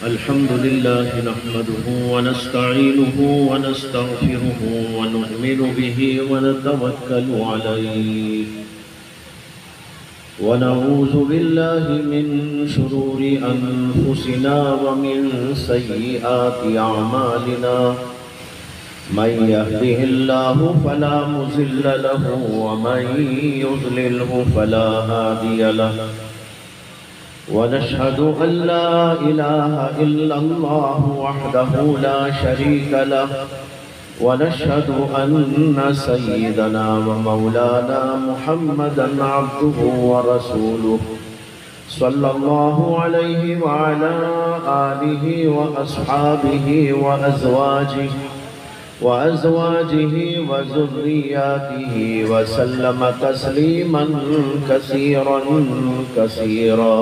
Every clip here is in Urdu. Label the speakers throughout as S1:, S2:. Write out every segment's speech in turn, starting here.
S1: الحمد لله نحمده ونستعينه ونستغفره ونؤمن به ونتوكل عليه ونعوذ بالله من شرور أنفسنا ومن سيئات أعمالنا من يهده الله فلا مضل له ومن يضلله فلا هادي له ونشهد أن لا إله إلا الله وحده لا شريك له ونشهد أن سيدنا ومولانا محمدا عبده ورسوله صلى الله عليه وعلى آله وأصحابه وأزواجه وذرياته وسلم تسليما كثيرا كثيرا.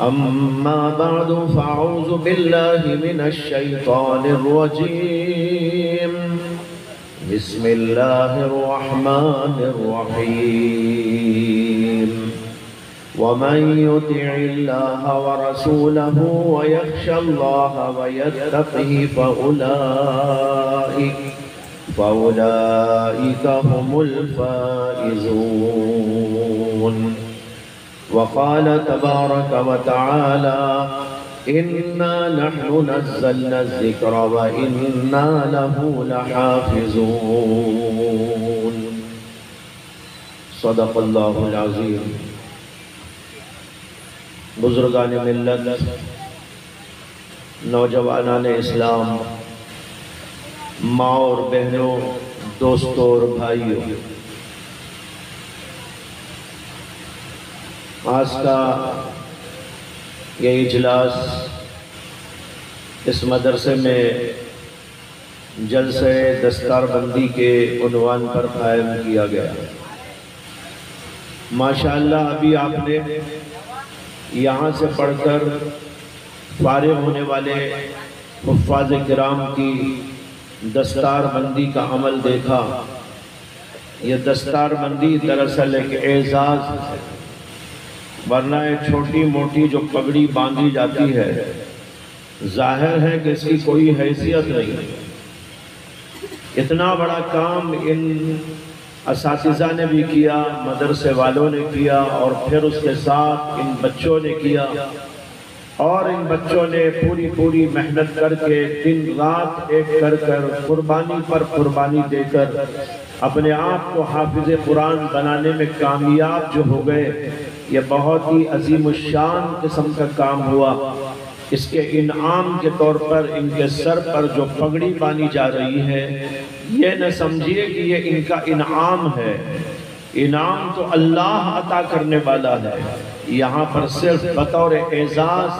S1: أما بعد فأعوذ بالله من الشيطان الرجيم. بسم الله الرحمن الرحيم. ومن يطع الله ورسوله ويخشى الله ويتقه فأولئك هم الفائزون. وقال تبارك وتعالى إنا نحن نزلنا الذكر وإنا له لحافظون. صدق الله العظيم. بزرگان ملت، نوجوانان اسلام، ماں اور بہنوں، دوستوں اور بھائیوں، آج کا یہ اجلاس اس مدرسے میں جلسہ دستار بندی کے عنوان پر قائم کیا گیا. ماشاءاللہ ابھی آپ نے یہاں سے پڑھ کر فارغ ہونے والے حفاظ کرام کی دستار بندی کا عمل دیکھا. یہ دستار بندی دراصل ایک اعزاز ہے، ورنہ ایک چھوٹی موٹی جو پگڑی باندھی جاتی ہے ظاہر ہے کہ اس کی کوئی حیثیت نہیں. اتنا بڑا کام ان اساتذہ نے بھی کیا، مدرسے والوں نے کیا، اور پھر اس کے ساتھ ان بچوں نے کیا، اور ان بچوں نے پوری محنت کر کے دن رات ایک کر قربانی پر قربانی دے کر اپنے آپ کو حافظ قرآن بنانے میں کامیاب جو ہو گئے. یہ بہت ہی عظیم الشان قسم کا کام ہوا. اس کے انعام کے طور پر ان کے سر پر جو پگڑی باندھی جا رہی ہے، یہ نہ سمجھیے کہ یہ ان کا انعام ہے. انعام تو اللہ عطا کرنے والا ہے. یہاں پر صرف بطور اعزاز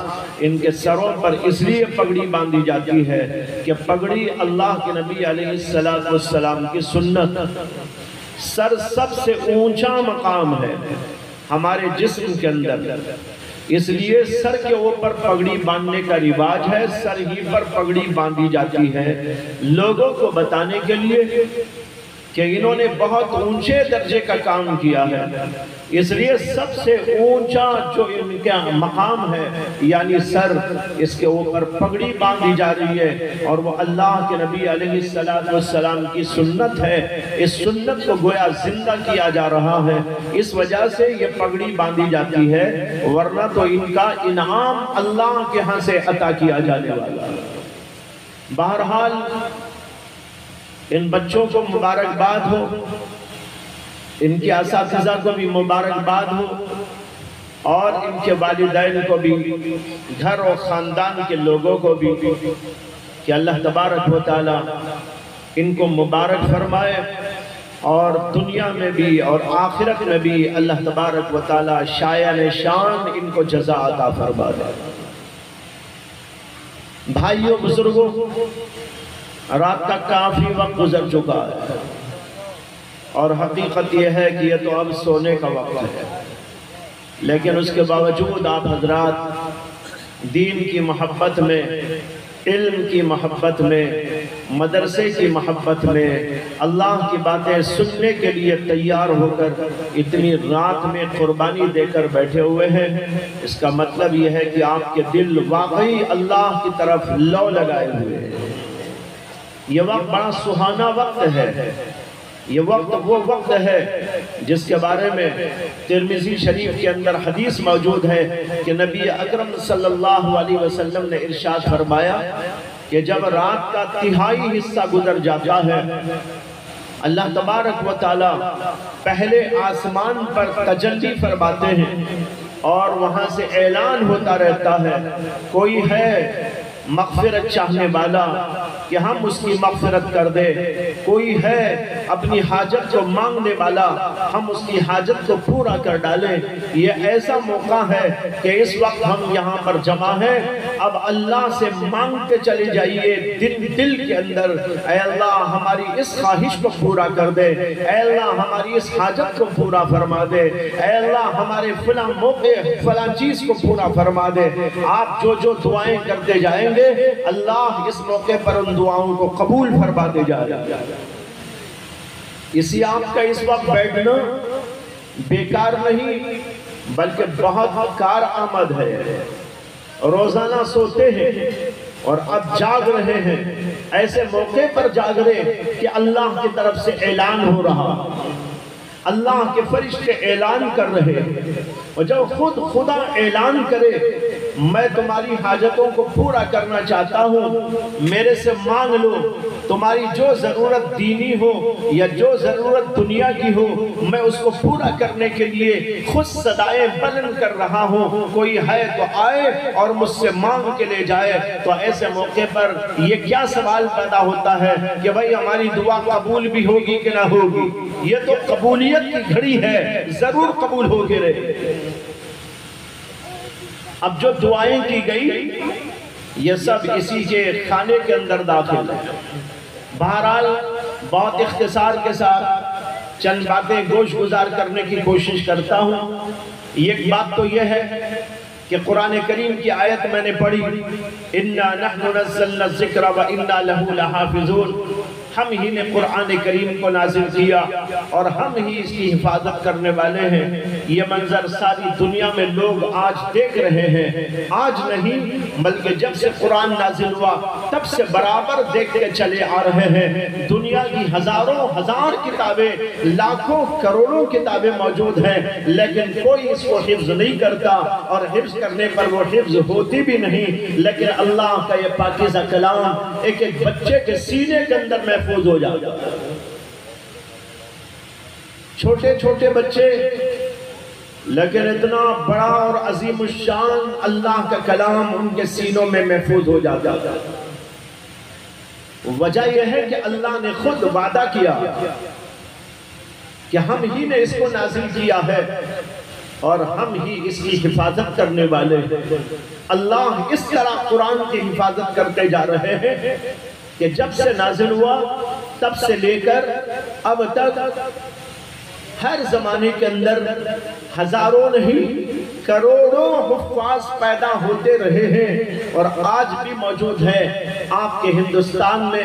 S1: ان کے سروں پر اس لیے پگڑی باندھی جاتی ہے کہ پگڑی اللہ کے نبی علیہ السلام کی سنت. سر سب سے اونچا مقام ہے ہمارے جسم کے اندر، اس لیے سر کے اوپر پگڑی باندھنے کا رواج ہے. سر ہی پر پگڑی باندھی جاتی ہے لوگوں کو بتانے کے لیے کہ انہوں نے بہت اونچے درجے کا کام کیا ہے. اس لیے سب سے اونچا جو ان کا مقام ہے یعنی سر، اس کے اوپر پگڑی باندھی جا رہی ہے، اور وہ اللہ کے نبی علیہ السلام کی سنت ہے. اس سنت کو گویا زندہ کیا جا رہا ہے، اس وجہ سے یہ پگڑی باندھی جاتی ہے، ورنہ تو ان کا انعام اللہ کے ہاں سے عطا کیا جانے والا. بہرحال ان بچوں کو مبارکباد ہو، ان کے اساتذہ کو بھی مبارکباد ہو، اور ان کے والدین کو بھی، گھر اور خاندان کے لوگوں کو بھی، کہ اللہ تبارک و تعالی ان کو مبارک فرمائے، اور دنیا میں بھی اور آخرت میں بھی اللہ تبارک و تعالی شایان شان ان کو جزا عطا فرما دے. بھائیوں، بزرگوں، رات کا کافی وقت گزر چکا ہے، اور حقیقت یہ ہے کہ یہ تو اب سونے کا وقت ہے. لیکن اس کے باوجود آپ حضرات دین کی محبت میں، علم کی محبت میں، مدرسے کی محبت میں اللہ کی باتیں سننے کے لیے تیار ہو کر اتنی رات میں قربانی دے کر بیٹھے ہوئے ہیں، اس کا مطلب یہ ہے کہ آپ کے دل واقعی اللہ کی طرف لو لگائے ہوئے ہیں۔ یہ وقت بڑا سہانا وقت ہے، یہ وقت وہ وقت ہے جس کے بارے میں ترمذی شریف کے اندر حدیث موجود ہے کہ نبی اکرم صلی اللہ علیہ وسلم نے ارشاد فرمایا کہ جب رات کا تہائی حصہ گزر جاتا ہے، اللہ تبارک و تعالی پہلے آسمان پر تجلی فرماتے ہیں اور وہاں سے اعلان ہوتا رہتا ہے، کوئی ہے مغفرت چاہنے والا کہ ہم اس کی مغفرت کر دے، کوئی ہے اپنی حاجت کو مانگنے والا ہم اس کی حاجت کو پورا کر ڈالیں۔ یہ ایسا موقع ہے کہ اس وقت ہم یہاں پر جمع ہیں، اب اللہ سے مانگتے چلے جائیے دل کے اندر، اے اللہ ہماری اس خواہش کو پورا کر دے، اے اللہ ہماری اس حاجت کو پورا فرما دے، اے اللہ ہمارے فلاں موقع فلاں چیز کو پورا فرما دے۔ آپ جو جو دعائیں کرتے جائیں گے اللہ اس موقع پر ان دعاؤں کو قبول فرماتے جائے گا۔ اسی آپ کا اس وقت بیٹھنا بیکار نہیں بلکہ بہت کارآمد ہے۔ روزانہ سوتے ہیں اور اب جاگ رہے ہیں، ایسے موقع پر جاگ رہے کہ اللہ کی طرف سے اعلان ہو رہا، اللہ کے فرشتے اعلان کر رہے، اور جب خود خدا اعلان کرے میں تمہاری حاجتوں کو پورا کرنا چاہتا ہوں، میرے سے مانگ لو، تمہاری جو ضرورت دینی ہو یا جو ضرورت دنیا کی ہو میں اس کو پورا کرنے کے لیے خود صدائیں بلند کر رہا ہوں، کوئی ہے تو آئے اور مجھ سے مانگ کے لے جائے۔ تو ایسے موقع پر یہ کیا سوال پیدا ہوتا ہے کہ بھائی ہماری دعا قبول بھی ہوگی کہ نہ ہوگی؟ یہ تو قبولیت کی گھڑی ہے، ضرور قبول ہو کے رہے۔ اب جو دعائیں کی گئی یہ سب اسی کے خانے کے اندر داخل ہے۔ بہرحال بہت اختصار کے ساتھ چند باتیں گوش گزار کرنے کی کوشش کرتا ہوں۔ ایک بات تو یہ ہے کہ قرآن کریم کی آیت میں نے پڑھی، اِنَّا نَحْنُ نَزَّلْنَا الذِّكْرَ وَإِنَّا لَهُ لَحَافِظُونَ، ہم ہی نے قرآن کریم کو نازل کیا اور ہم ہی اس کی حفاظت کرنے والے ہیں۔ یہ منظر ساری دنیا میں لوگ آج دیکھ رہے ہیں، آج نہیں بلکہ جب سے قرآن نازل ہوا تب سے برابر دیکھ کے چلے آ رہے ہیں۔ دنیا کی ہزاروں ہزار کتابیں، لاکھوں کروڑوں کتابیں موجود ہیں، لیکن کوئی اس کو حفظ نہیں کرتا، اور حفظ کرنے پر وہ حفظ ہوتی بھی نہیں۔ لیکن اللہ کا یہ پاکیزہ کلام ایک ایک بچے کے سینے کے اندر محفوظ ہو جاتا ہے۔ چھوٹے چھوٹے بچے لیکن اتنا بڑا اور عظیم الشان اللہ کا کلام ان کے سینوں میں محفوظ ہو جاتا ہے۔ وجہ یہ ہے کہ اللہ نے خود وعدہ کیا کہ ہم ہی نے اس کو نازل کیا ہے اور ہم ہی اس کی حفاظت کرنے والے ہیں۔ اللہ اس طرح قرآن کی حفاظت کرتے جا رہے ہیں کہ جب سے نازل ہوا تب سے لے کر اب تک ہر زمانے کے اندر ہزاروں نہیں کروڑوں حفاظ پیدا ہوتے رہے ہیں، اور آج بھی موجود ہے آپ کے ہندوستان میں،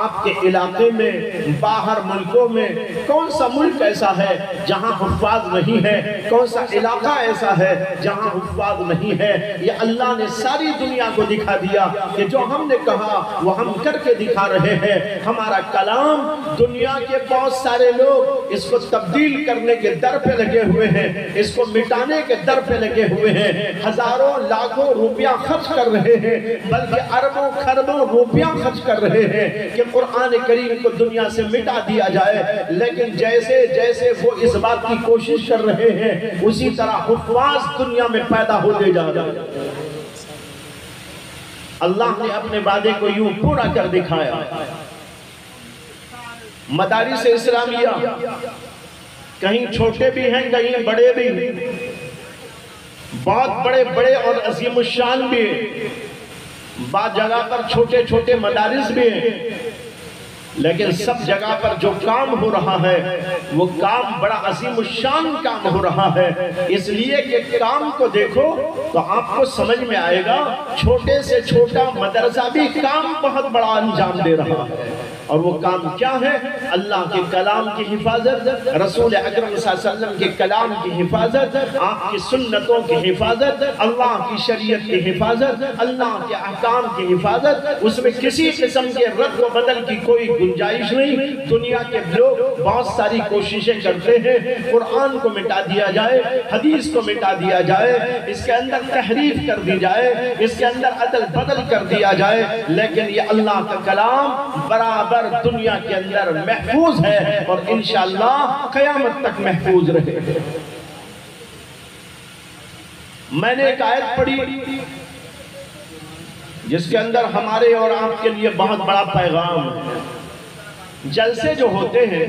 S1: آپ کے علاقے میں، باہر ملکوں میں۔ کون سا ملک ایسا ہے جہاں حفاظ نہیں ہے؟ کون سا علاقہ ایسا ہے جہاں حفاظ نہیں ہے؟ یہ اللہ نے ساری دنیا کو دکھا دیا کہ جو ہم نے کہا وہ ہم کر کے دکھا رہے ہیں۔ ہمارا کلام دنیا کے بہت سارے لوگ اس کو تبدیل کرنے کے در پہ لگے ہوئے ہیں، اس کو مٹانے کے در پہ لگے ہوئے ہیں، ہزاروں لاکھوں روپیہ خرچ کر رہے ہیں، بلکہ اربوں خربوں روپیہ خرچ کر رہے ہیں کہ قرآن کریم کو دنیا سے مٹا دیا جائے۔ لیکن جیسے جیسے وہ اس بات کی کوشش کر رہے ہیں اسی طرح حفاظ دنیا میں پیدا ہوتے جا رہے ہیں۔ اللہ نے اپنے وعدے کو یوں پورا کر دکھایا۔ مدارس اسلامیہ کہیں چھوٹے بھی ہیں کہیں بڑے بھی، بہت بڑے بڑے اور عظیم الشان بھی ہیں، بعض جگہ پر چھوٹے چھوٹے مدارس بھی ہیں، لیکن سب جگہ پر جو کام ہو رہا ہے وہ کام بڑا عظیم الشان کام ہو رہا ہے، اس لیے کہ کام کو دیکھو تو آپ کو سمجھ میں آئے گا چھوٹے سے چھوٹا مدرسہ بھی کام بہت بڑا انجام دے رہا ہے، اور وہ کام کیا ہے؟ اللہ کے کلام کی حفاظت، رسول اکرم صلی اللہ علیہ وسلم کے کلام کی حفاظت، آپ کی سنتوں کی حفاظت، اللہ کی شریعت کی حفاظت، اللہ کے احکام کی حفاظت، اس میں کسی قسم کے رد و بدل کی کوئی گنجائش نہیں۔ دنیا کے لوگ بہت ساری کوششیں کرتے ہیں قرآن کو مٹا دیا جائے، حدیث کو مٹا دیا جائے، اس کے اندر تحریف کر دی جائے، اس کے اندر عدل بدل کر دیا جائے، لیکن یہ اللہ کا کلام برابر دنیا کے اندر محفوظ ہے اور انشاءاللہ قیامت تک محفوظ رہے۔ میں نے ایک آیت پڑھی جس کے اندر ہمارے اور آپ کے لیے بہت بڑا پیغام ہے۔ جلسے جو ہوتے ہیں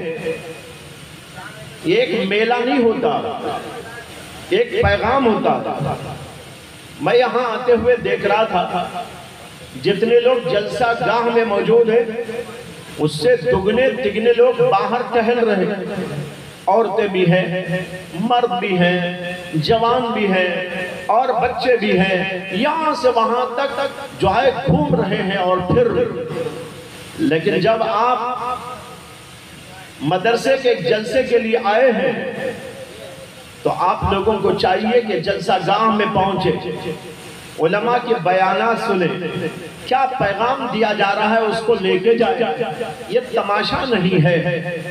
S1: ایک میلہ نہیں ہوتا، ایک پیغام ہوتا۔ میں یہاں آتے ہوئے دیکھ رہا تھا جتنے لوگ جلسہ گاہ میں موجود ہیں اس سے دگنے تگنے لوگ باہر ٹہل رہے، عورتیں بھی ہیں، مرد بھی ہیں، جوان بھی ہیں اور بچے بھی ہیں، یہاں سے وہاں تک جو ہے گھوم رہے ہیں اور پھر رہے۔ لیکن جب آپ مدرسے کے جلسے کے لیے آئے ہیں تو آپ لوگوں کو چاہیے کہ جلسہ گاہ میں پہنچے، علماء کے بیانات سنیں، کیا پیغام دیا جا رہا ہے اس کو لے کے جائے۔ یہ تماشا نہیں ہے،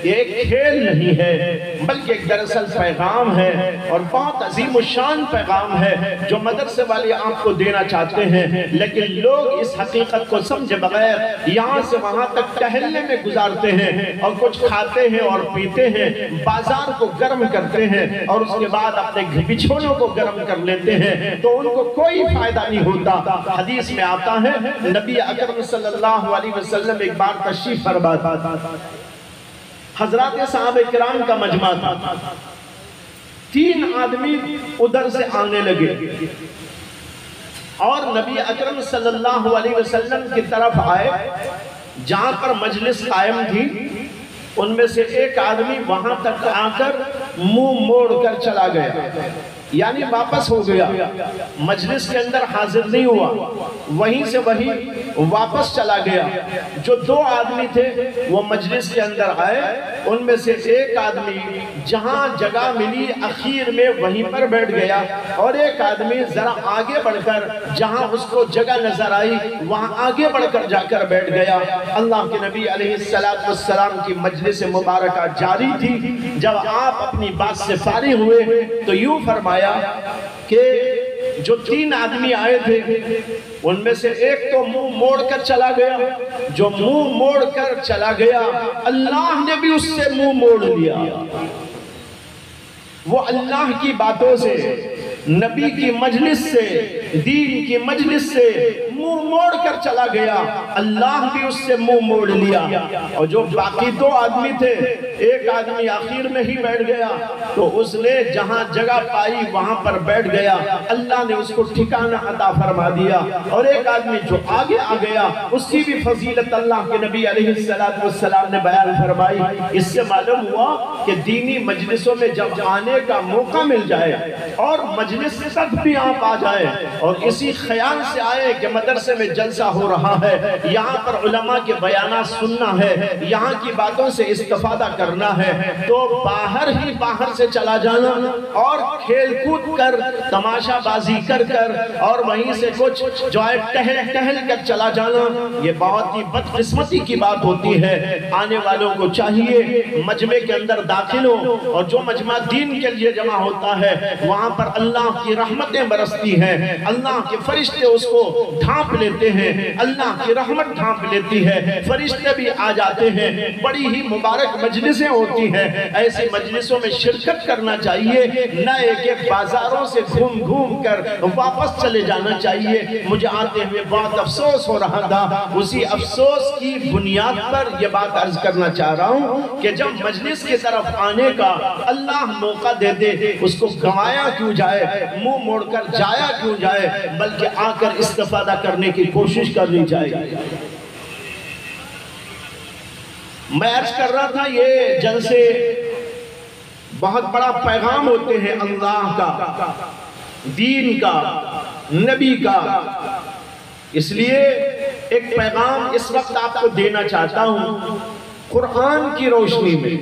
S1: یہ ایک کھیل نہیں ہے، بلکہ ایک دراصل پیغام ہے اور بہت عظیم الشان پیغام ہے جو مدرسے والے آپ کو دینا چاہتے ہیں، لیکن لوگ اس حقیقت کو سمجھے بغیر یہاں سے وہاں تک ٹہلنے میں گزارتے ہیں اور کچھ کھاتے ہیں اور پیتے ہیں، بازار کو گرم کرتے ہیں اور اس کے بعد اپنے بچھونوں کو گرم کر لیتے ہیں، تو ان کو کوئی فائدہ نہیں ہوتا۔ حدیث میں آتا ہے نبی اکرم صلی اللہ علیہ وسلم ایک بار تشریف فرما تھا، حضرات صحابہ کرام کا مجمع تھا، 3 آدمی ادھر سے آنے لگے اور نبی اکرم صلی اللہ علیہ وسلم کی طرف آئے، جہاں پر مجلس قائم تھی ان میں سے ایک آدمی وہاں تک آ کر منہ موڑ کر چلا گیا، یعنی واپس ہو گیا، مجلس کے اندر حاضر نہیں ہوا، وہیں سے وہی واپس چلا گیا۔ جو 2 آدمی تھے وہ مجلس کے اندر آئے، ان میں سے ایک آدمی جہاں جگہ ملی اخیر میں وہیں پر بیٹھ گیا اور ایک آدمی ذرا آگے بڑھ کر جہاں اس کو جگہ نظر آئی وہاں آگے بڑھ کر جا کر بیٹھ گیا۔ اللہ کے نبی علیہ السلام کی مجلس مبارکہ جاری تھی، جب آپ اپنی بات سے فارغ ہوئے تو یوں فرمایا کہ جو 3 آدمی آئے تھے ان میں سے ایک تو منہ موڑ کر چلا گیا، جو منہ موڑ کر چلا گیا اللہ نے بھی اس سے منہ موڑ لیا۔ وہ اللہ کی باتوں سے، نبی کی مجلس سے، دین کی مجلس سے منہ موڑ کر چلا گیا، اللہ بھی اس سے منہ موڑ لیا۔ اور جو باقی 2 آدمی تھے، ایک آدمی آخر میں ہی بیٹھ گیا تو اس نے جہاں جگہ پائی وہاں پر بیٹھ گیا، اللہ نے اس کو ٹھکانہ عطا فرما دیا۔ اور ایک آدمی جو آگے آ گیا اس کی بھی فضیلت اللہ کے نبی علیہ السلام نے بیان فرمائی۔ اس سے معلوم ہوا کہ دینی مجلسوں میں جب آنے کا موقع مل جائے اور مجلس تک بھی آپ آ جائیں اور اسی خیال سے آئے کہ مدرسے میں جلسہ ہو رہا ہے، یہاں پر علماء کے بیانات سننا ہے، یہاں کی باتوں سے استفادہ کرنا ہے، تو باہر سے چلا جانا اور کھیل کود کر، تماشا بازی کر اور وہیں سے کچھ جو ہے ٹہل کر چلا جانا، یہ بہت ہی بدقسمتی کی بات ہوتی ہے۔ آنے والوں کو چاہیے مجمع کے اندر داخل ہو، اور جو مجمع دین کے لیے جمع ہوتا ہے وہاں پر اللہ کی رحمتیں برستی ہیں، اللہ کے فرشتے اس کو ڈھانپ لیتے ہیں، اللہ کی رحمت ڈھانپ لیتی ہے، فرشتے بھی آ جاتے ہیں، بڑی ہی مبارک مجلسیں ہوتی ہیں۔ ایسی مجلسوں میں شرکت کرنا چاہیے، نئے کے بازاروں سے گھوم کر واپس چلے جانا چاہیے۔ مجھے آتے ہوئے بہت افسوس ہو رہا تھا، اسی افسوس کی بنیاد پر یہ بات عرض کرنا چاہ رہا ہوں کہ جب مجلس کی طرف آنے کا اللہ موقع دے دے اس کو گنوایا کیوں جائے، منہ موڑ کر جایا کیوں جائے، بلکہ آ کر استفادہ کرنے کی کوشش کرنی چاہیے۔ میں عرض کر رہا تھا یہ جلسے بہت بڑا پیغام ہوتے ہیں اللہ کا، دین کا، نبی کا۔ اس لیے ایک پیغام اس وقت آپ کو دینا چاہتا ہوں قرآن کی روشنی میں۔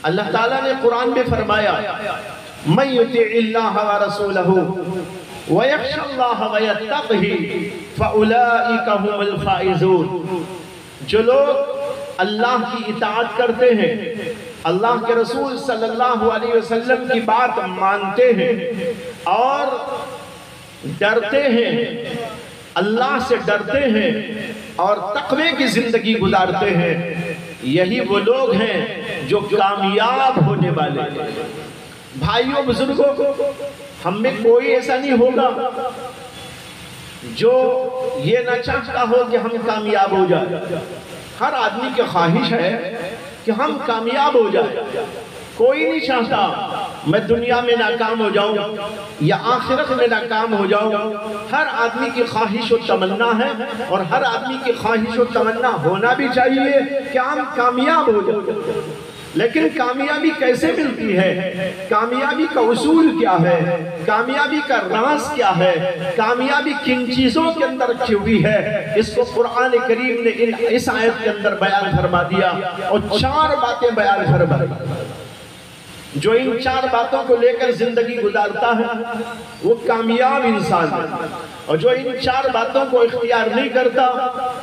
S1: اللہ تعالیٰ نے قرآن میں فرمایا مَن يُطِعِ اللَّهَ وَرَسُولَهُ وَيَخْشَ اللَّهَ وَيَتَّقْهِ فَأُولَئِكَ هُمُ الْفَائِزُونَ۔ جو لوگ اللہ کی اطاعت کرتے ہیں، اللہ کے رسول صلی اللہ علیہ وسلم کی بات مانتے ہیں اور ڈرتے ہیں، اللہ سے ڈرتے ہیں اور تقوی کی زندگی گزارتے ہیں، یہی وہ لوگ ہیں جو کامیاب ہونے والے ہیں۔ بھائیوں بزرگوں، ہم میں کوئی ایسا نہیں ہوگا جو یہ نہ چاہتا ہو کہ ہم کامیاب ہو جائیں۔ ہر آدمی کی خواہش ہے کہ ہم کامیاب ہو جائیں۔ کوئی نہیں چاہتا میں دنیا میں ناکام ہو جاؤں یا آخرت میں ناکام ہو جاؤں۔ ہر آدمی کی خواہش و تمنا ہے، اور ہر آدمی کی خواہش و تمنا ہونا بھی چاہیے کہ ہم کامیاب ہو جائیں۔ لیکن کامیابی کیسے ملتی ہے؟ کامیابی کا اصول کیا ہے؟ کامیابی کا راز کیا ہے؟ کامیابی کن چیزوں کے اندر رکھی ہوئی ہے؟ اس کو قرآن کریم نے اس آیت کے اندر بیان فرما دیا، اور 4 باتیں بیان فرما دی۔ جو ان 4 باتوں کو لے کر زندگی گزارتا ہے وہ کامیاب انسان ہے، اور جو ان 4 باتوں کو اختیار نہیں کرتا،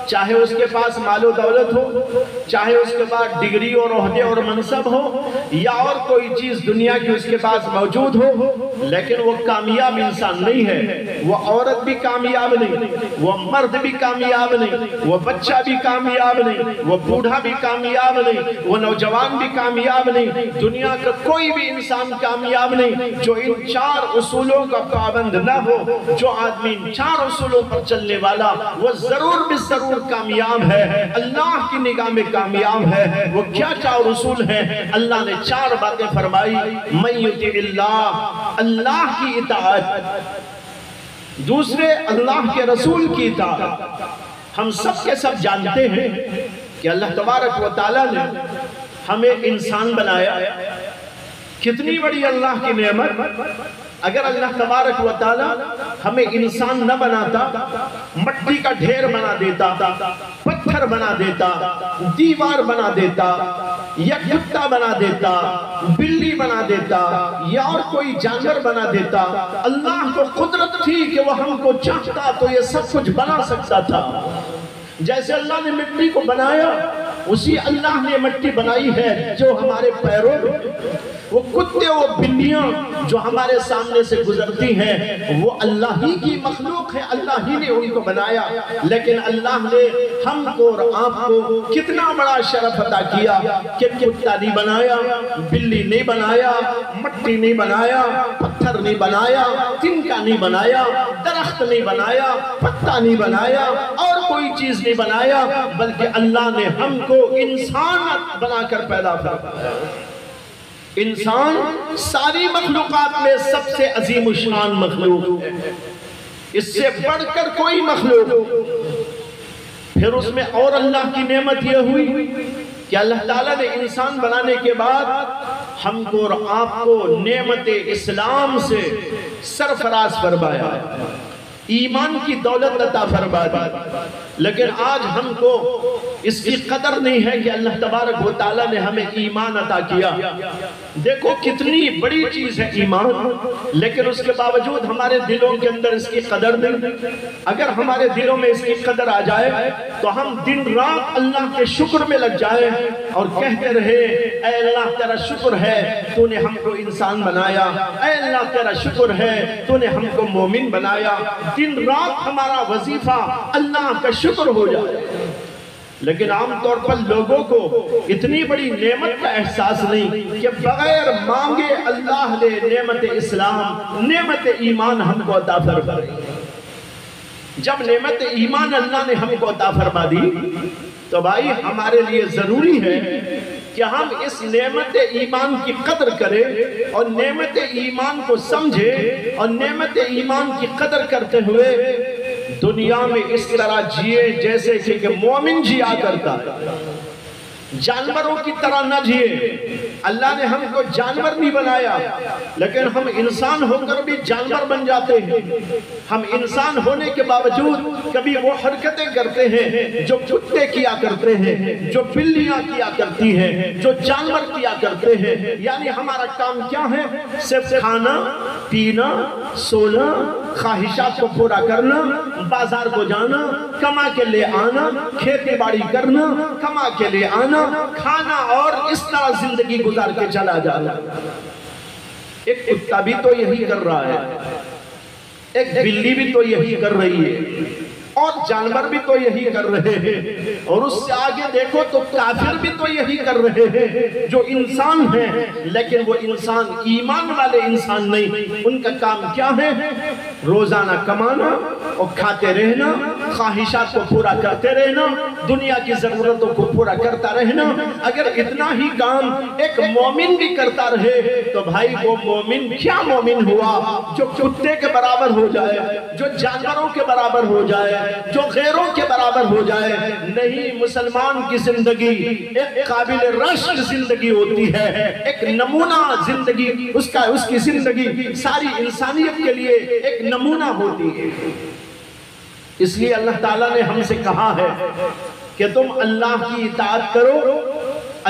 S1: چاہے اس کے پاس مال و دولت ہو، چاہے اس کے پاس ڈگری اور عہدے اور منصب ہو، یا اور کوئی چیز دنیا کی اس کے پاس موجود ہو، لیکن وہ کامیاب انسان نہیں ہے۔ وہ عورت بھی کامیاب نہیں، وہ مرد بھی کامیاب نہیں، وہ بچہ بھی کامیاب نہیں، وہ بوڑھا بھی کامیاب نہیں، وہ نوجوان بھی کامیاب نہیں، دنیا کا کوئی بھی انسان کامیاب نہیں جو ان 4 اصولوں کا پابند نہ ہو۔ جو آدمی ان 4 اصولوں پر چلنے والا وہ ضرور بھی ضرور کامیاب ہے، اللہ کی نگاہ میں کامیاب ہے۔ وہ کیا 4 اصول ہیں؟ اللہ نے 4 باتیں فرمائی۔ مَن یُطِعِ اللَّهَ، اللہ کی اطاعت، دوسرے اللہ کے رسول کی اطاعت۔ ہم سب کے سب جانتے ہیں کہ اللہ تبارک و تعالیٰ نے ہمیں انسان بنایا، کتنی بڑی اللہ کی نعمت۔ اگر اللہ تبارک و تعالیٰ ہمیں انسان نہ بناتا، مٹی کا ڈھیر بنا دیتا، پتھر بنا دیتا، دیوار بنا دیتا، یا کتا بنا دیتا، بلی بنا دیتا، یا اور کوئی جانور بنا دیتا، اللہ کو قدرت تھی کہ وہ ہم کو چاہتا تو یہ سب کچھ بنا سکتا تھا۔ جیسے اللہ نے مٹی کو بنایا، اسی اللہ نے مٹی بنائی ہے جو ہمارے پیروں، وہ کتے و بلیاں جو ہمارے سامنے سے گزرتی ہیں، وہ اللہ ہی کی مخلوق ہے، اللہ ہی نے ان کو بنایا۔ لیکن اللہ نے ہم کو اور آپ کو کتنا بڑا شرف عطا کیا کہ کتا نہیں بنایا، بلی نہیں بنایا، مٹی نہیں بنایا، پتھر نہیں بنایا، تنکا نہیں بنایا، درخت نہیں بنایا، پتا نہیں بنایا، اور کوئی چیز نہیں بنایا، بلکہ اللہ نے ہم کو انسان بنا کر پیدا فرمایا۔ انسان ساری مخلوقات میں سب سے عظیم الشان مخلوق ہے، اس سے بڑھ کر کوئی مخلوق۔ پھر اس میں اور اللہ کی نعمت یہ ہوئی کہ اللہ تعالیٰ نے انسان بنانے کے بعد ہم کو اور آپ کو نعمت اسلام سے سرفراز فرمایا، ایمان کی دولت عطا فرما دی۔ لیکن آج ہم کو اس کی قدر نہیں ہے کہ اللہ تبارک و تعالیٰ نے ہمیں ایمان عطا کیا۔ دیکھو کتنی بڑی چیز ہے ایمان، لیکن اس کے باوجود ہمارے دلوں کے اندر اس کی قدر نہیں۔ اگر ہمارے دلوں میں اس کی قدر آ جائے تو ہم دن رات اللہ کے شکر میں لگ جائیں اور کہتے رہے اے اللہ تیرا شکر ہے تو نے ہم کو انسان بنایا، اے اللہ تیرا شکر ہے تو نے ہم کو مومن بنایا۔ دن رات ہمارا وظیفہ اللہ کا شکر ہو جائے۔ لیکن عام طور پر لوگوں کو اتنی بڑی نعمت کا احساس نہیں کہ بغیر مانگے اللہ نے نعمت اسلام، نعمت ایمان ہم کو عطا فرمائی۔ جب نعمت ایمان اللہ نے ہم کو عطا فرما دی تو بھائی ہمارے لیے ضروری ہے کہ ہم اس نعمت ایمان کی قدر کریں اور نعمت ایمان کو سمجھیں، اور نعمت ایمان کی قدر کرتے ہوئے دنیا میں اس طرح جیے جیسے کہ مومن جیا کرتا ہے، جانوروں کی طرح نہ جیے۔ اللہ نے ہم کو جانور نہیں بنایا، لیکن ہم انسان ہو کر بھی جانور بن جاتے ہیں۔ ہم انسان ہونے کے باوجود کبھی وہ حرکتیں کرتے ہیں جو کتے کیا کرتے ہیں، جو بلیاں کیا کرتی ہیں، جو جانور کیا کرتے ہیں۔ یعنی ہمارا کام کیا ہے؟ صرف کھانا، پینا، سونا، خواہشات کو پورا کرنا، بازار کو جانا، کما کے لے آنا، کھیتی باڑی کرنا، کما کے لے آنا، کھانا، اور اس طرح زندگی گزار کے چلا جانا۔ ایک کتا بھی تو یہی کر رہا ہے، ایک بلی بھی تو یہی کر رہی ہے، اور جانور بھی تو یہی کر رہے ہیں، اور اس سے آگے دیکھو تو کافر بھی تو یہی کر رہے ہیں جو انسان ہیں، لیکن وہ انسان ایمان والے انسان نہیں۔ ان کا کام کیا ہے؟ روزانہ کمانا اور کھاتے رہنا، خواہشات کو پورا کرتے رہنا، دنیا کی ضرورتوں کو پورا کرتا رہنا۔ اگر اتنا ہی کام ایک مومن بھی کرتا رہے تو بھائی وہ مومن کیا مومن ہوا؟ جو کتے کے برابر ہو جائے، جو جانوروں کے برابر ہو جائے، جو غیروں کے برابر ہو جائے۔ نہیں، مسلمان کی زندگی ایک قابل رشک زندگی ہوتی ہے، ایک نمونہ زندگی، اس کی زندگی ساری انسانیت کے لیے ایک نمونہ ہوتی ہے۔ اس لیے اللہ تعالیٰ نے ہم سے کہا ہے کہ تم اللہ کی اطاعت کرو،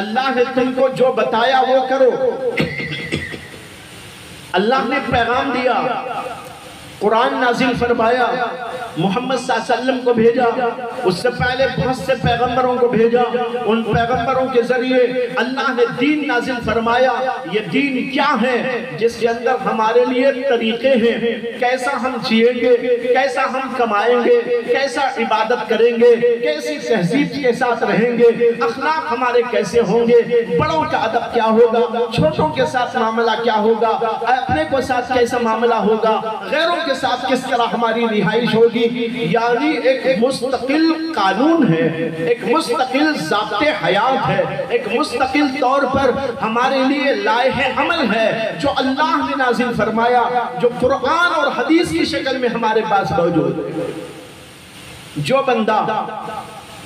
S1: اللہ نے تم کو جو بتایا وہ کرو۔ اللہ نے پیغام دیا، قرآن نازل فرمایا، محمد صلی اللہ علیہ وسلم کو بھیجا، اس سے پہلے بہت سے پیغمبروں کو بھیجا، ان پیغمبروں کے ذریعے اللہ نے دین نازل فرمایا۔ یہ دین کیا ہے؟ جس کے اندر ہمارے لیے طریقے ہیں، کیسا ہم جیئیں گے، کیسا ہم کمائیں گے، کیسا عبادت کریں گے، کیسی تہذیب کے ساتھ رہیں گے، اخلاق ہمارے کیسے ہوں گے، بڑوں کا ادب کیا ہوگا، چھوٹوں کے ساتھ معاملہ کیا ہوگا، اپنے کو ساتھ کیسا معاملہ ہوگا، غیروں کے ساتھ کس طرح ہماری رہائش ہوگی۔ یعنی ایک مستقل قانون ہے، ایک مستقل ضابط حیات ہے، ایک مستقل طور پر ہمارے لیے لائحہ عمل ہے جو اللہ نے نازل فرمایا، جو قرآن اور حدیث کی شکل میں ہمارے پاس موجود ہے۔ جو بندہ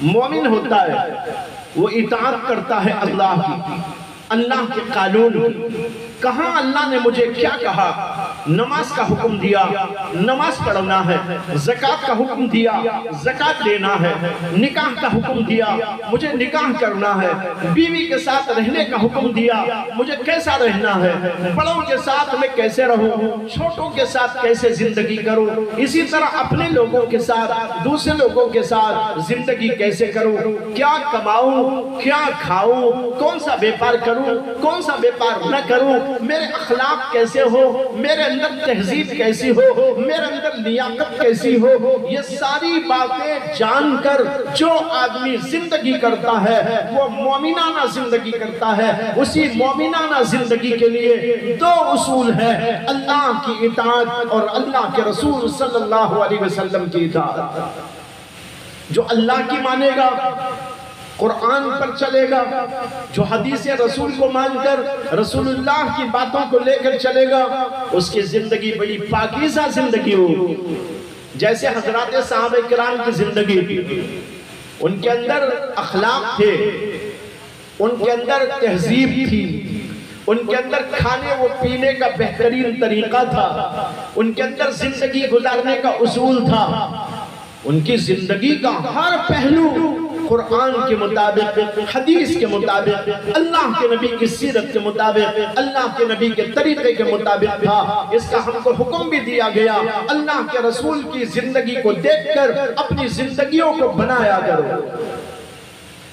S1: مومن ہوتا ہے وہ اطاعت کرتا ہے اللہ کی، اللہ کے قانون۔ کہاں اللہ نے مجھے کیا کہا؟ نماز کا حکم دیا، نماز پڑھنا ہے، زکوٰۃ کا حکم دیا، زکوٰۃ دینا ہے، نکاح کا حکم دیا، مجھے نکاح کرنا ہے، بیوی کے ساتھ رہنے کا حکم دیا، مجھے کیسا رہنا ہے، بڑوں کے ساتھ میں کیسے رہوں، چھوٹوں کے ساتھ کیسے زندگی کروں، اسی طرح اپنے لوگوں کے ساتھ، دوسرے لوگوں کے ساتھ زندگی کیسے کروں، کیا کماؤں، کیا کھاؤں، کون سا بیپار کروں، کون سا بیپار نہ کروں، میرے اخلاق کیسے ہو، میرے اندر تہذیب کیسی ہو، میرے اندر لیاقت کیسی ہو، یہ ساری باتیں جان کر جو آدمی زندگی کرتا ہے وہ مومنانہ زندگی کرتا ہے۔ اسی مومنانہ زندگی کے لیے دو اصول ہیں، اللہ کی اطاعت اور اللہ کے رسول صلی اللہ علیہ وسلم کی اطاعت۔ جو اللہ کی مانے گا، قرآن پر چلے گا، جو حدیث رسول کو مان کر رسول اللہ کی باتوں کو لے کر چلے گا، اس کی زندگی بڑی پاکیزہ زندگی ہوگی۔ جیسے حضرات صحابہ کرام کی زندگی، ان کے اندر اخلاق تھے، ان کے اندر تہذیب تھی، ان کے اندر کھانے و پینے کا بہترین طریقہ تھا، ان کے اندر زندگی گزارنے کا اصول تھا۔ ان کی زندگی کا ہر پہلو قرآن کے مطابق، حدیث کے مطابق، اللہ کے نبی کی سیرت کے مطابق، اللہ کے نبی کے طریقے کے مطابق تھا۔ اس کا ہم کو حکم بھی دیا گیا، اللہ کے رسول کی زندگی کو دیکھ کر اپنی زندگیوں کو بنایا کرو۔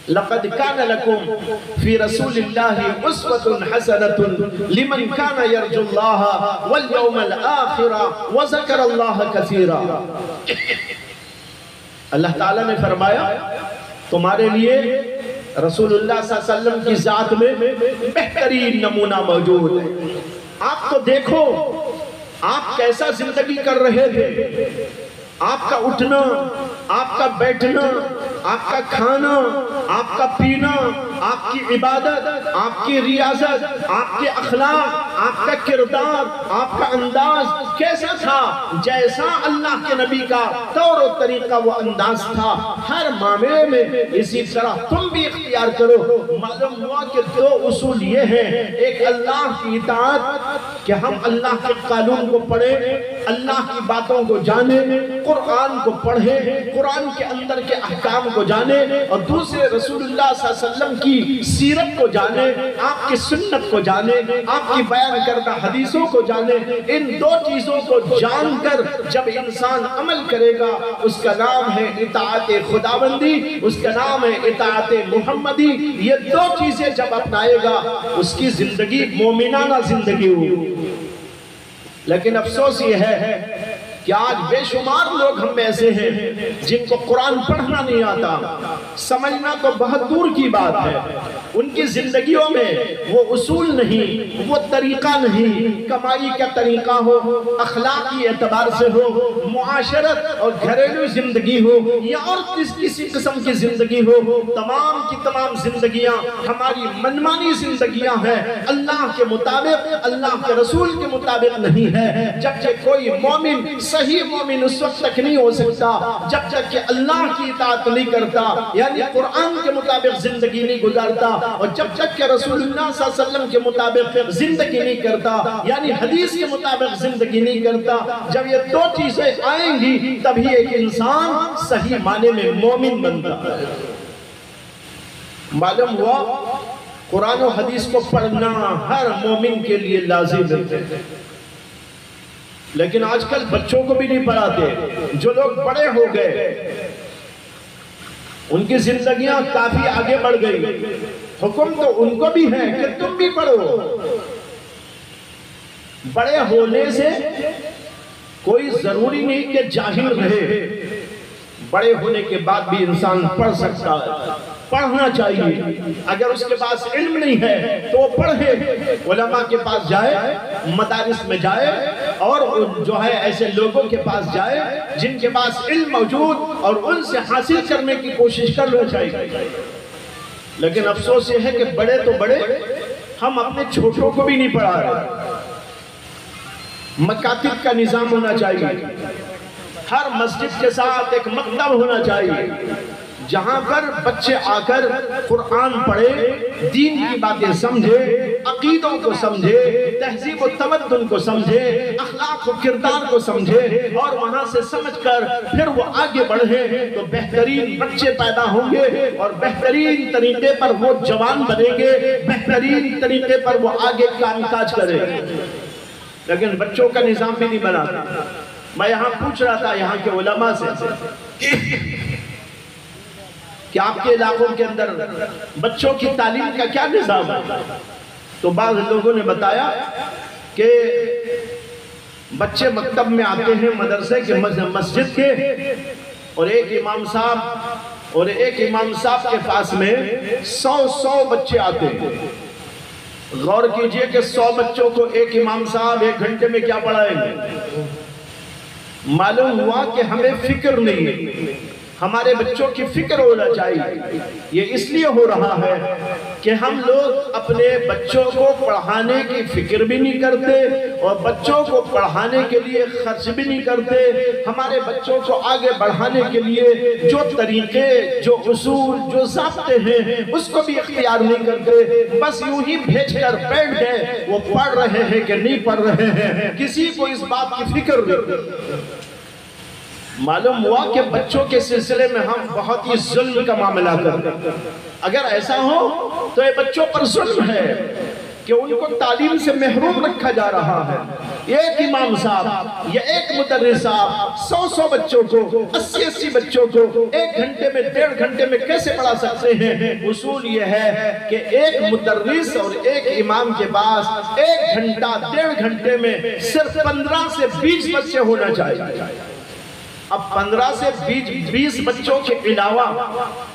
S1: لَقَدْ كَانَ لَكُمْ فِي رَسُولِ اللَّهِ أُسْوَةٌ حَسَنَةٌ لِمَنْ كَانَ يَرْجُو اللَّهَ وَالْيَوْمَ الْآخِرَ وَذَكَرَ اللَّهَ كَثِيرًا۔ اللہ تعالیٰ نے فرمایا تمہارے لیے رسول اللہ صلی اللہ علیہ وسلم کی ذات میں بہترین نمونہ موجود ہے۔ آپ تو دیکھو آپ کیسا زندگی کر رہے تھے، آپ کا اٹھنا، آپ کا بیٹھنا، آپ کا کھانا، آپ کا پینا، آپ کی عبادت، آپ کی ریاضت، آپ کے اخلاق، آپ کا کردار، آپ کا انداز کیسا تھا؟ جیسا اللہ کے نبی کا طور و طریقہ وہ انداز تھا، ہر معاملے میں اسی طرح تم بھی اختیار کرو۔ معلوم ہوا کہ دو اصول یہ ہیں، ایک اللہ کی اطاعت کہ ہم اللہ کے قانون کو پڑھیں، اللہ کی باتوں کو جانیں، قرآن کو پڑھیں، قرآن کے اندر کے احکام کو جانیں، اور دوسرے رسول اللہ صلی اللہ علیہ وسلم کی سیرت کو جانیں، آپ کی سنت کو جانیں، آپ کی بیان کردہ حدیثوں کو جانیں۔ ان دو چیزوں کو جان کر جب انسان عمل کرے گا، اس کا نام ہے اطاعت خداوندی، اس کا نام ہے اطاعت محمدی۔ یہ دو چیزیں جب اپنائے گا، اس کی زندگی مومنانہ زندگی ہوگی۔ لیکن افسوس یہ ہے کہ آج بے شمار لوگ ہم میں ایسے ہیں جن کو قرآن پڑھنا نہیں آتا، سمجھنا تو بہت دور کی بات ہے۔ ان کی زندگیوں میں وہ اصول نہیں، وہ طریقہ نہیں، کمائی کا طریقہ ہو، اخلاقی اعتبار سے ہو، معاشرت اور گھریلو زندگی ہو، یا اور کسی قسم کی زندگی ہو، تمام کی تمام زندگیاں ہماری منمانی زندگیاں ہیں، اللہ کے مطابق، اللہ کے رسول کے مطابق نہیں ہے۔ جب کہ کوئی مومن، صحیح مومن اس وقت تک نہیں ہو سکتا جب تک کہ اللہ کی اطاعت نہیں کرتا، یعنی قرآن کے مطابق زندگی نہیں گزارتا، اور جب تک کہ رسول اللہ صلی اللہ علیہ وسلم کے مطابق زندگی نہیں کرتا، یعنی حدیث کے مطابق زندگی نہیں کرتا۔ جب یہ دو چیزیں آئیں گی تبھی ایک انسان صحیح معنی میں مومن بنتا ہے۔ معلوم ہوا قرآن و حدیث کو پڑھنا ہر مومن کے لیے لازم ہے، لیکن آج کل بچوں کو بھی نہیں پڑھاتے۔ جو لوگ بڑے ہو گئے ان کی زندگیاں کافی آگے بڑھ گئی، حکم تو ان کو بھی ہے کہ تم بھی پڑھو۔ بڑے ہونے سے کوئی ضروری نہیں کہ جاہل رہے، بڑے ہونے کے بعد بھی انسان پڑھ سکتا ہے، پڑھنا چاہیے۔ اگر اس کے پاس علم نہیں ہے تو وہ پڑھے، علماء کے پاس جائے، مدارس میں جائے، اور جو ہے ایسے لوگوں کے پاس جائے جن کے پاس علم موجود، اور ان سے حاصل کرنے کی کوشش کرنا چاہیے۔ لیکن افسوس یہ ہے کہ بڑے تو بڑے، ہم اپنے چھوٹوں کو بھی نہیں پڑھا رہے۔ مکاتب کا نظام ہونا چاہیے، ہر مسجد کے ساتھ ایک مکتب ہونا چاہیے جہاں پر بچے آ کر قرآن پڑھے، دین کی باتیں سمجھے، عقیدوں کو سمجھے، تہذیب و تمدن کو سمجھے، اخلاق و کردار کو سمجھے، اور وہاں سے سمجھ کر پھر وہ آگے بڑھے تو بہترین بچے پیدا ہوں گے، اور بہترین طریقے پر وہ جوان بنیں گے، بہترین طریقے پر وہ آگے کام کاج کریں گے۔ لیکن بچوں کا نظام بھی نہیں بناتا۔ میں یہاں پوچھ رہا تھا یہاں کے علماء سے کہ آپ کے علاقوں کے اندر بچوں کی تعلیم کا کیا نظام ہے؟ تو بعض لوگوں نے بتایا کہ بچے مکتب میں آتے ہیں، مدرسے کے مسجد کے، اور ایک امام صاحب کے پاس میں 100 بچے آتے ہیں۔ غور کیجئے کہ 100 بچوں کو ایک امام صاحب 1 گھنٹے میں کیا پڑھائیں گے؟ معلوم ہوا کہ ہمیں فکر نہیں ہے، ہمارے بچوں کی فکر ہونا چاہیے۔ یہ اس لیے ہو رہا ہے کہ ہم لوگ اپنے بچوں کو پڑھانے کی فکر بھی نہیں کرتے، اور بچوں کو پڑھانے کے لیے خرچ بھی نہیں کرتے۔ ہمارے بچوں کو آگے بڑھانے کے لیے جو طریقے، جو اصول، جو ضابطے ہیں اس کو بھی اختیار نہیں کرتے، بس یوں ہی بھیج کر بیٹھ گئے۔ وہ پڑھ رہے ہیں کہ نہیں پڑھ رہے ہیں، کسی کو اس بات کی فکر نہیں۔ معلوم ہوا کہ بچوں کے سلسلے میں ہم بہت ہی ظلم کا معاملہ کرتے ہیں۔ اگر ایسا ہو تو یہ بچوں پر ظلم ہے کہ ان کو تعلیم سے محروم رکھا جا رہا ہے۔ ایک امام صاحب یا ایک مدرس صاحب 100 بچوں کو، 80 بچوں کو 1 گھنٹے میں 1.5 گھنٹے میں کیسے پڑھا سکتے ہیں؟ اصول یہ ہے کہ ایک مدرس اور ایک امام کے پاس 1 گھنٹہ 1.5 گھنٹے میں صرف 15 سے 20 بچے ہونا چاہیے۔ اب 15 سے 20 بچوں کے علاوہ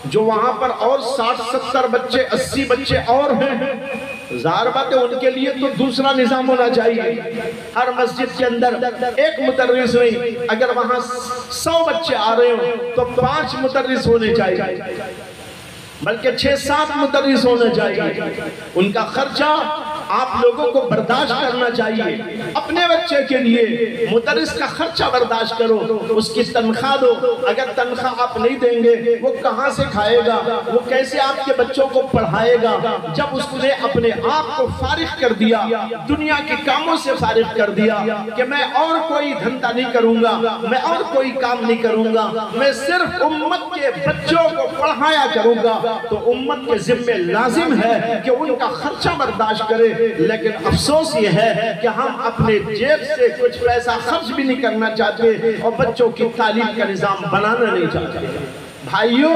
S1: جو وہاں پر اور 60-70 بچے 80 بچے اور ہیں، ظاہر بات ہے ان کے لیے تو دوسرا نظام ہونا چاہیے۔ ہر مسجد کے اندر ایک مدرس نہیں، اگر وہاں 100 بچے آ رہے ہوں تو 5 مدرس ہونے چاہیے۔ بلکہ 6-7 مدرس ہونا چاہیے. ان کا خرچہ آپ لوگوں کو برداشت کرنا چاہیے. اپنے بچے کے لیے مدرس کا خرچہ برداشت کرو, اس کی تنخواہ دو. اگر تنخواہ آپ نہیں دیں گے وہ کہاں سے کھائے گا, وہ کیسے آپ کے بچوں کو پڑھائے گا؟ جب اس نے اپنے آپ کو فارغ کر دیا, دنیا کے کاموں سے فارغ کر دیا کہ میں اور کوئی دھندا نہیں کروں گا, میں اور کوئی کام نہیں کروں گا, میں صرف امت کے بچوں کو پڑھایا کروں گا, تو امت کے ذمہ لازم ہے کہ ان کا خرچہ برداشت کرے. لیکن افسوس یہ ہے کہ ہم اپنے جیب سے کچھ پیسہ خرچ بھی نہیں کرنا چاہتے اور بچوں کی تعلیم کا نظام بنانا نہیں چاہتے. بھائیوں,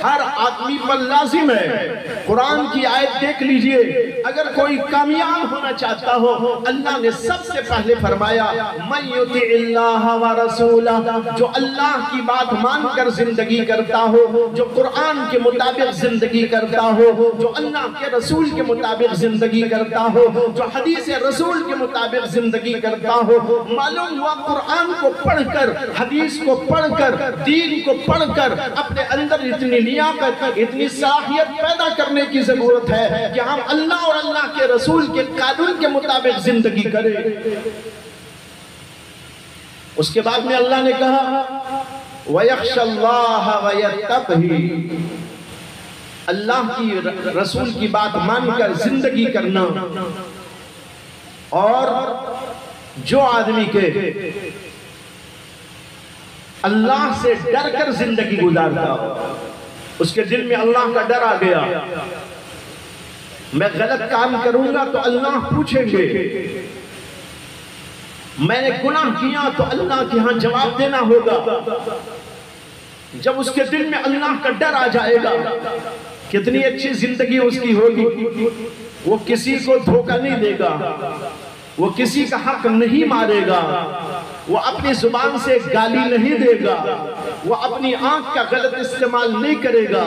S1: ہر آدمی پر لازم ہے. قرآن کی آیت دیکھ لیجئے, اگر کوئی کامیاب ہونا چاہتا ہو, اللہ نے سب سے پہلے فرمایا مَن یُطِعِ اللَّهَ وَرَسُولَهُ, جو اللہ کی بات مان کر زندگی کرتا ہو, جو قرآن کے مطابق زندگی کرتا ہو, جو اللہ کے رسول کے مطابق زندگی کرتا ہو, جو حدیث رسول کے مطابق زندگی کرتا ہو. معلوم ہوا قرآن کو پڑھ کر, حدیث کو پڑھ کر, دین کو پڑھ کر اپنے اندر اتنی لیاقت, اتنی صلاحیت پیدا کرنے کی ضرورت ہے کہ ہم اللہ اور اللہ کے رسول کے قانون کے مطابق زندگی کریں. اس کے بعد میں اللہ نے کہا وَيَخْشَ اللَّهَ وَيَتَّقْهِ, اللہ کی رسول کی بات مان کر زندگی کرنا. اور جو آدمی کے اللہ سے ڈر کر زندگی گزارتا ہو, اس کے دل میں اللہ کا ڈر آ گیا, میں غلط کام کروں گا تو اللہ پوچھیں گے, میں نے گناہ کیا تو اللہ کے ہاں جواب دینا ہوگا. جب اس کے دل میں اللہ کا ڈر آ جائے گا, کتنی اچھی زندگی اس کی ہوگی. وہ کسی کو دھوکہ نہیں دے گا, وہ کسی کا حق نہیں مارے گا, وہ اپنی زبان سے گالی نہیں دے گا, وہ اپنی آنکھ کا غلط استعمال نہیں کرے گا,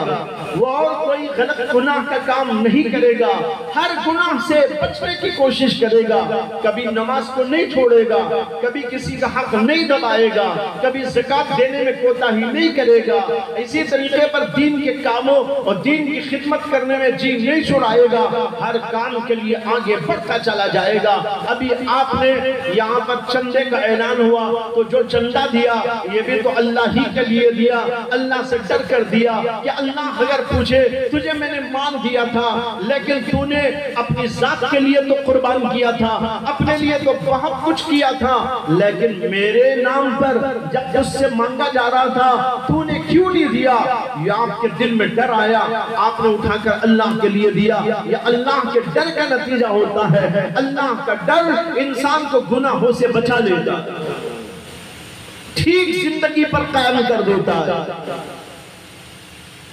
S1: وہ اور کوئی غلط گناہ کا کام نہیں کرے گا, ہر گناہ سے بچنے کی کوشش کرے گا, کبھی نماز کو نہیں چھوڑے گا, کبھی کسی کا حق نہیں دبائے گا, کبھی زکوٰۃ دینے میں کوتاہی نہیں کرے گا. اسی طریقے پر دین کے کاموں اور دین کی خدمت کرنے میں جی نہیں چھڑائے گا, ہر کام کے لیے آگے بڑھتا چلا جائے گا. ابھی آپ نے یہاں پر چندے کا اعلان ہوا, تو جو چندہ دیا یہ بھی تو اللہ ہی کے لیے دیا, اللہ سے ڈر کر دیا کہ اللہ اگر پوچھے تجھے میں نے مان دیا تھا لیکن تو نے اپنی ذات کے لیے تو قربان کیا تھا, اپنے لیے تو بہت کچھ کیا تھا, لیکن میرے نام پر جب اس سے مانگا جا رہا تھا تو نے کیوں نہیں دیا؟ یہ آپ کے دل میں ڈر آیا, آپ نے اٹھا کر اللہ کے لیے دیا. یہ اللہ کے ڈر کا نتیجہ ہوتا ہے. اللہ کا ڈر انسان کو گناہوں سے بچا لیتا, ٹھیک زندگی پر قائم کر دیتا ہے.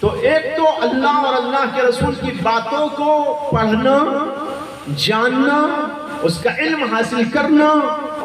S1: تو ایک تو اللہ اور اللہ کے رسول کی باتوں کو پڑھنا, جاننا, اس کا علم حاصل کرنا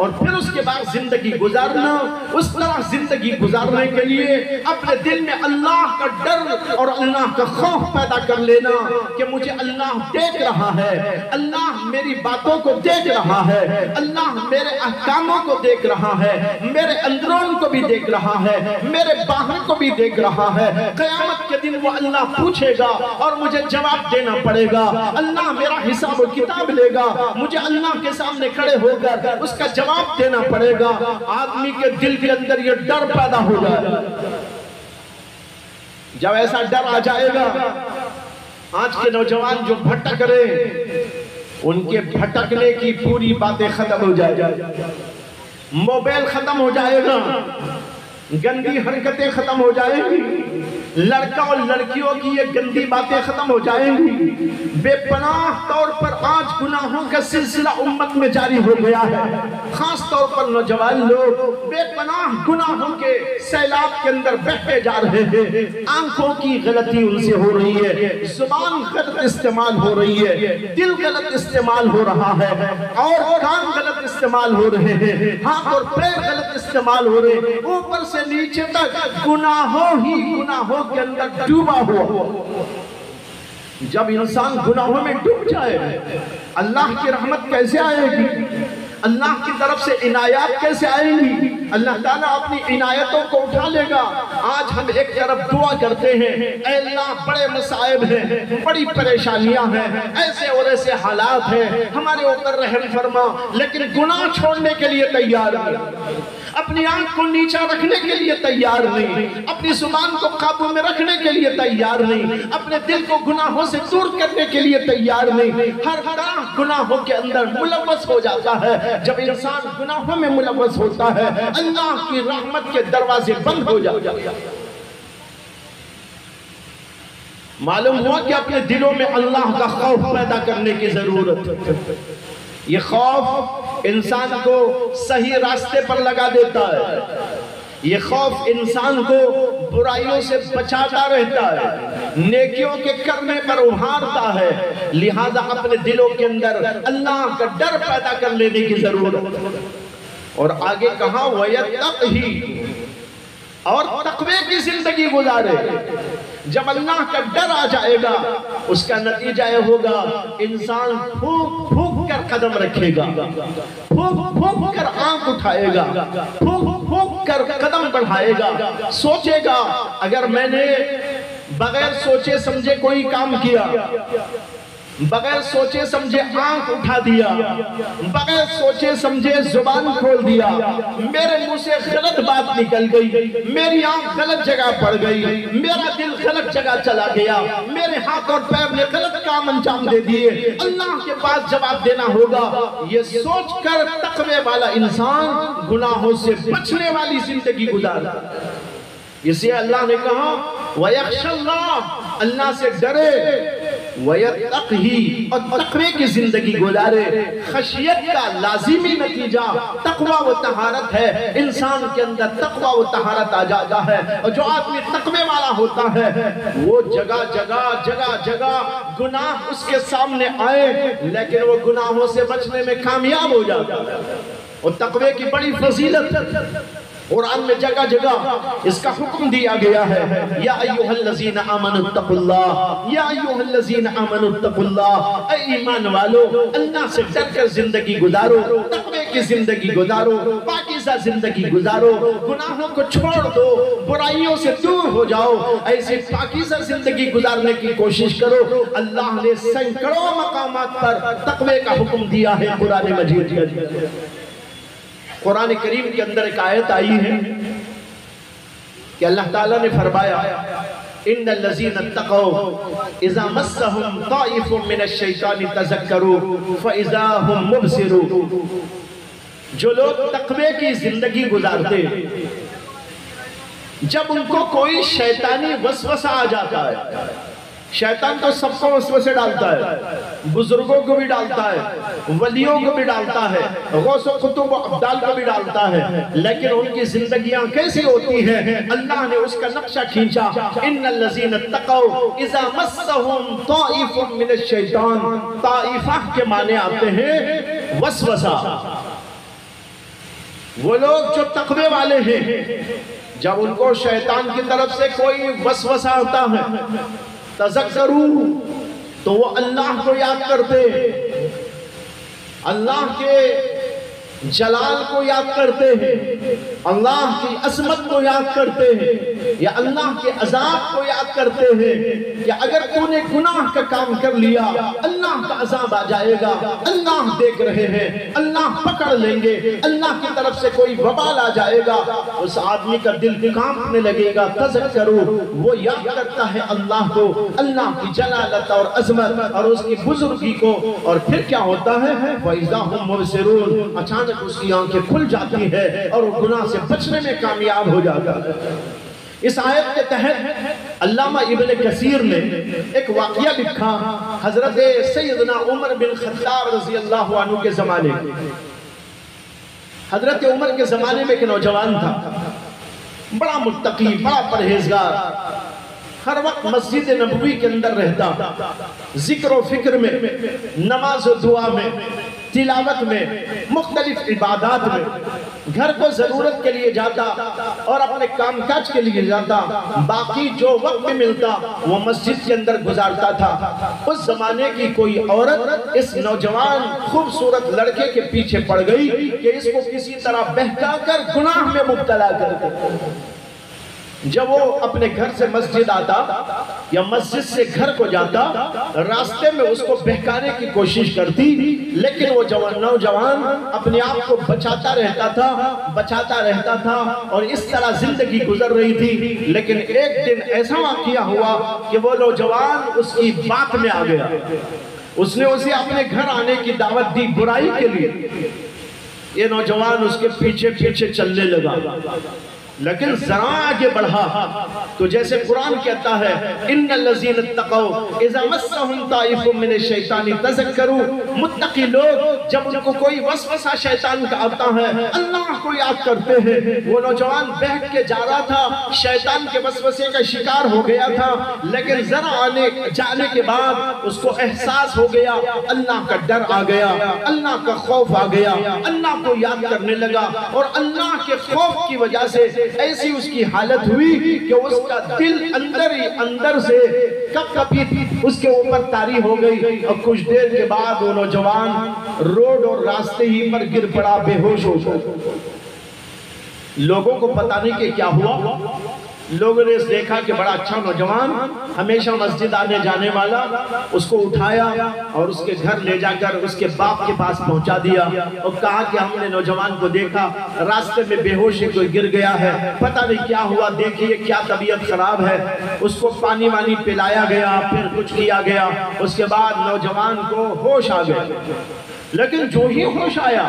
S1: اور پھر اس کے بعد زندگی گزارنا. اس طرح زندگی گزارنے کے لیے اپنے دل میں اللہ کا ڈر اور اللہ کا خوف پیدا کر لینا کہ مجھے اللہ دیکھ رہا ہے, اللہ میری باتوں کو دیکھ رہا ہے, اللہ میرے احکاموں کو دیکھ رہا ہے, میرے اندرون کو بھی دیکھ رہا ہے, میرے باہر کو بھی دیکھ رہا ہے. قیامت کے دن وہ اللہ پوچھے گا اور مجھے جواب دینا پڑے گا. اللہ میرا حساب و کتاب لے گا, مجھے اللہ کے سامنے کھڑے ہو کر اس کا جواب دینا پڑے گا. آدمی کے دل کے اندر یہ ڈر پیدا ہو جائے. جب ایسا ڈر آ جائے گا, آج کے نوجوان جو بھٹک رہے ان کے بھٹکنے کی پوری باتیں ختم ہو جائے گا. موبائل ختم ہو جائے گا, گندی حرکتیں ختم ہو جائیں گی, لڑکا اور لڑکیوں کی یہ گندی باتیں ختم ہو جائیں گی. بے پناہ طور پر آج گناہوں کا سلسلہ امت میں جاری ہو گیا ہے. خاص طور پر نوجوان لوگ بے پناہ گناہوں کے سیلاب کے اندر بہتے جا رہے ہیں. آنکھوں کی غلطی ان سے ہو رہی ہے, زبان غلط استعمال ہو رہی ہے, دل غلط استعمال ہو رہا ہے, اور کان غلط استعمال ہو رہے ہیں, ہاتھ اور پیر غلط استعمال ہو رہے ہیں. اوپر سے نیچے تک گناہوں ہی گناہوں کے اندر ڈوبا ہوا. جب انسان گناہوں میں ڈوب جائے, اللہ کی رحمت کیسے آئے گی؟ اللہ کی طرف سے عنایات کیسے آئیں گی؟ اللہ تعالیٰ اپنی عنایتوں کو اٹھا لے گا۔ آج ہم ایک طرف دعا کرتے ہیں، اے اللہ بڑے مصائب ہیں، بڑی پریشانیاں ہیں، ایسے اور ایسے حالات ہیں، ہمارے اوپر رحم فرما، لیکن گناہ چھوڑنے کے لیے تیار نہیں، اپنی آنکھ کو نیچا رکھنے کے لیے تیار نہیں، اپنی زبان کو قابو میں رکھنے کے لیے تیار نہیں، اپنے دل کو گناہوں سے دور کرنے کے لیے تیار نہیں۔ ہر طرح گناہوں کے اندر ملوث ہو جاتا ہے۔ جب انسان گناہوں میں ملوث ہوتا ہے، اللہ کی رحمت کے دروازے بند ہو جاتے ہیں۔ معلوم ہوا کہ اپنے دلوں میں اللہ کا خوف پیدا کرنے کی ضرورت ہے۔ یہ خوف انسان کو صحیح راستے پر لگا دیتا ہے، یہ خوف انسان کو برائیوں سے بچاتا رہتا ہے، نیکیوں کے کرنے پر ابھارتا ہے۔ لہذا اپنے دلوں کے اندر اللہ کا ڈر پیدا کر لینے کی ضرورت ہے۔ اور آگے کہا وَيَتَّقْهِ، اور تقوی کی زندگی گزارے۔ جب اللہ کا ڈر آ جائے گا، اس کا نتیجہ یہ ہوگا انسان پھونک پھونک کر قدم رکھے گا، پھونک پھونک کر آنکھ اٹھائے گا، پھونک پھونک کر قدم بڑھائے گا، سوچے گا اگر میں نے بغیر سوچے سمجھے کوئی کام کیا، بغیر سوچے سمجھے آنکھ اٹھا دیا، بغیر سوچے سمجھے زبان کھول دیا، میرے منہ سے غلط بات نکل گئی، میری آنکھ غلط جگہ پڑ گئی، میرا دل غلط جگہ چلا گیا، میرے ہاتھ اور پیر نے غلط کام انجام دے دیے، اللہ کے پاس جواب دینا ہوگا۔ یہ سوچ کر تقوی والا انسان گناہوں سے بچنے والی زندگی گزارتا ہے۔ اسے اللہ نے کہا وَيَخْشَ اللَّهِ، اللہ سے ڈرے، وَيَتَّقْهِ، اور تقوی کی زندگی گزارے۔ خشیت کا لازمی نتیجہ تقوی و طہارت ہے۔ انسان کے اندر تقوی و طہارت آ جاتا ہے، اور جو آدمی تقوی والا ہوتا ہے وہ جگہ جگہ گناہ اس کے سامنے آئے لیکن وہ گناہوں سے بچنے میں کامیاب ہو جاتا ہے۔ اور تقوی کی بڑی فضیلت قرآن میں جگہ جگہ اس کا حکم دیا گیا ہے، یا ایوہ الذین آمنوا اتقوا اللہ، یا ایوہ الذین آمنوا اتقوا اللہ، اے ایمان والو اللہ سے ڈر کر زندگی گزارو، تقوی کی زندگی گزارو، پاکیزہ زندگی گزارو، گناہوں کو چھوڑ دو، برائیوں سے دور ہو جاؤ، ایسی پاکیزہ زندگی گزارنے کی کوشش کرو۔ اللہ نے سینکڑوں مقامات پر تقوی کا حکم دیا ہے قرآن مجید میں۔ قرآن کریم کے اندر ایک آیت آئی ہے کہ اللہ تعالیٰ نے فرمایا ان الذین اتقوا اذا مسهم طائف من الشیطان تذکروا فاذا هم مبصرون، جو لوگ تقوی کی زندگی گزارتے جب ان کو کوئی شیطانی وسوسہ آ جاتا ہے، شیطان تو سب کو وسوسے ڈالتا ہے، بزرگوں کو بھی ڈالتا ہے، ولیوں کو بھی ڈالتا ہے، غوث و قطب و ابدال کو بھی ڈالتا ہے، لیکن ان کی زندگیاں کیسی ہوتی ہیں؟ اللہ نے اس کا نقشہ کھینچا، ان الذین اتقوا اذا مسهم طائف من الشیطان، طائفہ کے معنی آتے ہیں وسوسہ۔ وہ لوگ جو تقوی والے ہیں جب ان کو شیطان کی طرف سے کوئی وسوسہ ہوتا ہے تذکروا، تو وہ اللہ کو یاد کرتے، اللہ کے جلال کو یاد کرتے ہیں، اللہ کی عظمت کو یاد کرتے ہیں، یا اللہ کے عذاب کو یاد کرتے ہیں کہ اگر تو نے گناہ کا کام کر لیا اللہ کا عذاب آ جائے گا، اللہ دیکھ رہے ہیں، اللہ پکڑ لیں گے، اللہ کی طرف سے کوئی وبال آ جائے گا، اس آدمی کا دل کانپنے لگے گا۔ تذکروا، وہ یاد کرتا ہے اللہ کو، اللہ کی جلالت اور عظمت اور اس کی بزرگی کو، اور پھر کیا ہوتا ہے فَإِذَا هُمْ مُبْصِرُونَ، اچانک اس کی آنکھیں کھل جاتی ہے اور وہ گناہ سے بچنے میں کامیاب ہو جاتا ہے۔ اس آیت کے تحت علامہ ابن کثیر نے ایک واقعہ لکھا حضرت سیدنا عمر بن خطاب رضی اللہ عنہ کے زمانے میں۔ حضرت عمر کے زمانے میں ایک نوجوان تھا، بڑا متقی، بڑا پرہیزگار، ہر وقت مسجد نبوی کے اندر رہتا، ذکر و فکر میں، نماز و دعا میں، تلاوت میں، مختلف عبادات میں، گھر کو ضرورت کے لیے جاتا اور اپنے کام کاج کے لیے جاتا، باقی جو وقت ملتا وہ مسجد کے اندر گزارتا تھا۔ اس زمانے کی کوئی عورت اس نوجوان خوبصورت لڑکے کے پیچھے پڑ گئی کہ اس کو کسی طرح بہکا کر گناہ میں مبتلا کر دے۔ جب وہ اپنے گھر سے مسجد آتا یا مسجد سے گھر کو جاتا، راستے میں اس کو بہکانے کی کوشش کرتی، لیکن وہ نوجوان اپنے آپ کو بچاتا رہتا تھا اور اس طرح زندگی گزر رہی تھی۔ لیکن ایک دن ایسا واقعہ ہوا کہ وہ نوجوان اس کی بات میں آ گیا، اس نے اسے اپنے گھر آنے کی دعوت دی برائی کے لیے۔ یہ نوجوان اس کے پیچھے پیچھے چلنے لگا، لیکن ذرا آگے بڑھا تو جیسے قرآن کہتا ہے ان الذین اتقوا اذا مسهم طائف من الشیطان تذکروا، متقی لوگ جب ان کو کوئی وسوسہ شیطان کا آتا ہے اللہ کو یاد کرتے ہیں۔ وہ نوجوان بہک کے جا رہا تھا، شیطان کے وسوسے کا شکار ہو گیا تھا، لیکن ذرا جانے کے بعد اس کو احساس ہو گیا، اللہ کا ڈر آ گیا، اللہ کا خوف آ گیا، اللہ کو یاد کرنے لگا، اور اللہ کے خوف کی وجہ سے ایسی اس کی حالت ہوئی کہ اس کا دل اندر سے کپ کپی اس کے اوپر طاری ہو گئی، اور کچھ دیر کے بعد وہ نوجوان روڈ اور راستے ہی پر گر پڑا، بے ہوش ہو گیا۔ لوگوں کو پتہ نہیں کہ کیا ہوا، لوگوں نے دیکھا کہ بڑا اچھا نوجوان، ہمیشہ مسجد آنے جانے والا، اس کو اٹھایا اور اس کے گھر لے جا کر اس کے باپ کے پاس پہنچا دیا اور کہا کہ ہم نے نوجوان کو دیکھا راستے میں بے ہوش کوئی گر گیا ہے، پتہ نہیں کیا ہوا، دیکھیے کیا طبیعت خراب ہے۔ اس کو پانی وانی پلایا گیا، پھر کچھ کیا گیا، اس کے بعد نوجوان کو ہوش آ گیا۔ لیکن جو ہی ہوش آیا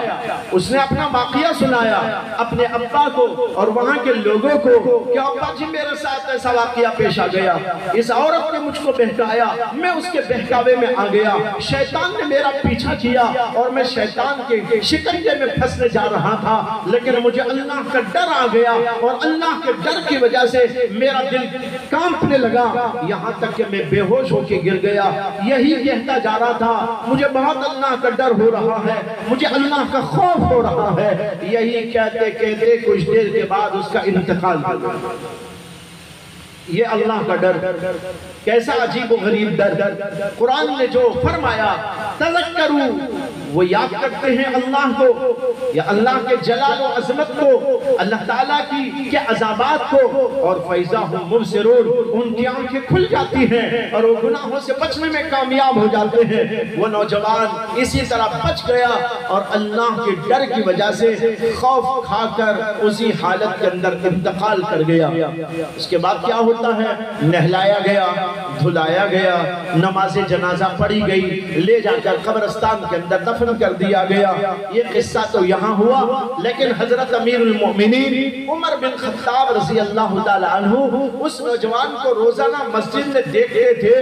S1: اس نے اپنا واقعہ سنایا اپنے ابا کو اور وہاں کے لوگوں کو کہ ابا جی میرے ساتھ ایسا واقعہ پیش آ گیا، اس عورت نے مجھ کو بہکایا، میں اس کے بہکاوے میں آ گیا، شیطان نے میرا پیچھا کیا اور میں شیطان کے شکنجے میں پھنسنے جا رہا تھا، لیکن مجھے اللہ کا ڈر آ گیا اور اللہ کے ڈر کی وجہ سے میرا دل کانپنے لگا، یہاں تک کہ میں بے ہوش ہو کے گر گیا۔ یہی کہتا جا رہا تھا مجھے بہت اللہ کا ڈر ہو رہا ہے، مجھے اللہ کا خوف ہو رہا ہے۔ یہی کہتے کہتے کچھ دیر کے بعد اس کا انتقال ہو گیا۔ یہ اللہ کا ڈر کیسا عجیب و غریب ڈر، قرآن نے جو فرمایا تذکروا، وہ یاد کرتے ہیں اللہ کو یا اللہ کے جلال و عظمت کو، اللہ تعالیٰ کے عذابات کو، اور فَإِذَا هُمْ مُبْصِرُونَ، ان کی آنکھیں کھل جاتی ہیں اور وہ گناہوں سے بچنے میں کامیاب ہو جاتے ہیں۔ وہ نوجوان اسی طرح بچ گیا اور اللہ کے ڈر کی وجہ سے خوف کھا کر اسی حالت کے اندر انتقال کر گیا۔ اس کے بعد کیا ہوتا ہے؟ نہلایا گیا، دھلایا گیا، نماز جنازہ پڑھی گئی، لے جا کر قبرستان کے اندر دفن کر دیا گیا۔ یہ قصہ تو یہاں ہوا، لیکن حضرت امیر المؤمنین عمر بن خطاب رضی اللہ تعالیٰ عنہ اس نوجوان کو روزانہ مسجد میں دیکھتے تھے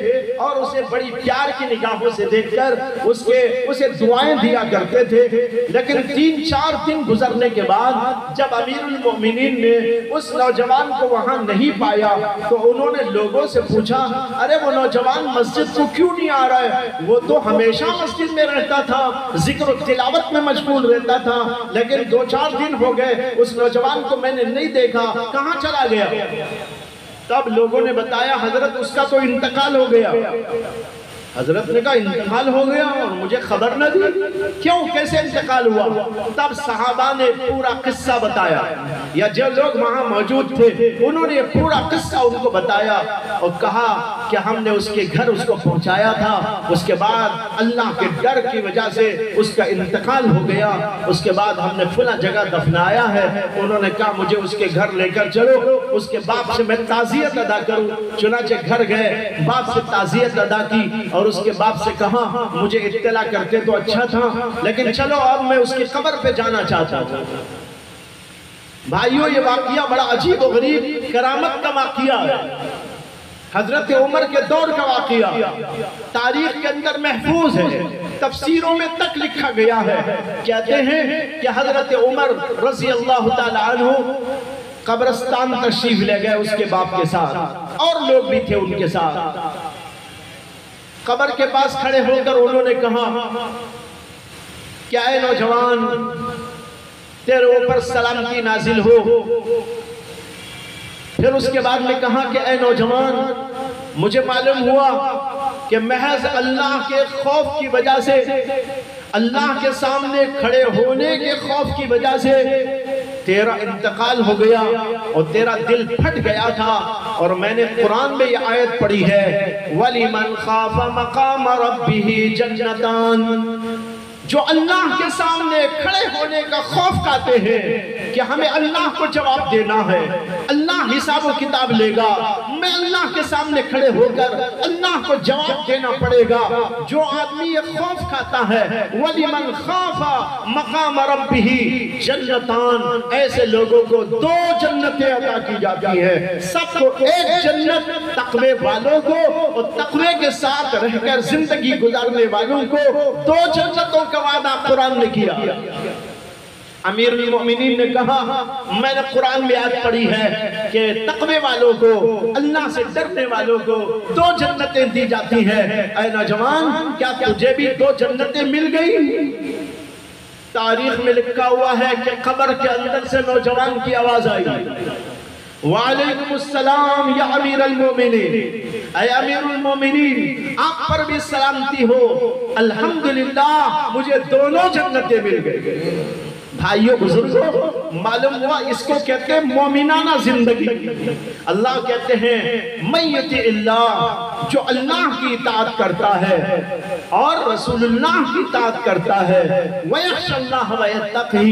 S1: اور اسے بڑی پیار کی نگاہوں سے دیکھ کر اسے دعائیں دیا کرتے تھے۔ لیکن 3-4 دن گزرنے کے بعد جب امیر المؤمنین نے اس نوجوان کو وہاں نہیں پایا تو انہوں نے لوگوں سے پوچھا ارے وہ نوجوان مسجد کو کیوں نہیں آ رہا ہے؟ وہ تو ہمیشہ مسجد میں رہتا تھا، ذکر و تلاوت میں مشغول رہتا تھا، لیکن 2-4 دن ہو گئے اس نوجوان کو میں نے نہیں دیکھا، کہاں چلا گیا؟ تب لوگوں نے بتایا حضرت اس کا تو انتقال ہو گیا۔ حضرت نے کہا انتقال ہو گیا اور مجھے خبر نہ دی، کیوں کیسے انتقال ہوا؟ تب صحابہ نے پورا قصہ بتایا، یا جو لوگ وہاں موجود تھے انہوں نے پورا قصہ ان کو بتایا اور کہا کہ ہم نے اس کے گھر اس کو پہنچایا تھا، اس کے بعد اللہ کے ڈر کی وجہ سے اس کا انتقال ہو گیا، اس کے بعد ہم نے فلاں جگہ دفنایا ہے۔ انہوں نے کہا مجھے اس کے گھر لے کر چلو، اس کے باپ سے میں تعزیت ادا کروں۔ چنانچہ گھر گئے، باپ سے تعزیت ادا کی اور اس کے باپ سے کہا مجھے اطلاع کرتے تو اچھا تھا، لیکن چلو اب میں اس کی قبر پہ جانا چاہتا ہوں۔ بھائیوں یہ واقعہ بڑا عجیب و غریب کرامت کا واقعہ ہے، حضرت عمر کے دور کا واقعہ، تاریخ کے اندر محفوظ ہے، تفسیروں میں تک لکھا گیا ہے۔ کہتے ہیں کہ حضرت عمر رضی اللہ تعالیٰ عنہ قبرستان تشریف لے گئے اس کے باپ کے ساتھ، اور لوگ بھی تھے ان کے ساتھ۔ قبر کے پاس کھڑے ہو کر انہوں نے کہا کہ اے نوجوان تیرے اوپر سلامتی نازل ہو۔ پھر اس کے بعد میں کہا کہ اے نوجوان مجھے معلوم ہوا کہ محض اللہ کے خوف کی وجہ سے، اللہ کے سامنے کھڑے ہونے کے خوف کی وجہ سے تیرا انتقال ہو گیا اور تیرا دل پھٹ گیا تھا۔ اور میں نے قرآن میں یہ آیت پڑھی ہے وَلِمَنْ خَافَ مَقَامَ رَبِّهِ جَنَّتَانِ، جو اللہ کے سامنے کھڑے ہونے کا خوف کھاتے ہیں کہ ہمیں اللہ کو جواب دینا ہے، اللہ حساب و کتاب لے گا، میں اللہ کے سامنے کھڑے ہو کر اللہ کو جواب دینا پڑے گا۔ جو آدمی یہ خوف کھاتا ہے وَلِمَنْ خَافَ مَقَامَ رَبِّهِ جَنَّتَانِ، ایسے لوگوں کو 2 جنتیں عطا کی جاتی ہیں، سب کو ایک جنت تقوی والوں کو اور تقوی کے ساتھ رہ کر زندگی گزارنے والوں کو 2 جنتوں کا وعدہ قرآن نے کیا۔ امیر المؤمنین نے کہا میں نے قرآن میں آیت پڑھی ہے کہ تقوی والوں کو، اللہ سے ڈرنے والوں کو 2 جنتیں دی جاتی ہیں۔ اے نوجوان کیا تجھے بھی 2 جنتیں مل گئی؟ تاریخ میں لکھا ہوا ہے کہ قبر کے اندر سے نوجوان کی آواز آئی وعلیکم السلام یا امیر المومنین، اے امیر المومنین آپ پر بھی سلامتی ہو، الحمدللہ مجھے دونوں جنتیں مل گئی۔ بھائیو بزرگوں معلوم ہوا اس کو کہتے ہیں مومنانہ زندگی۔ اللہ کہتے ہیں من یطع اللہ، جو اللہ کی اطاعت کرتا ہے اور رسول اللہ کی اطاعت کرتا ہے، وَيَخْشَ اللَّهَ وَيَتَّقْهِ،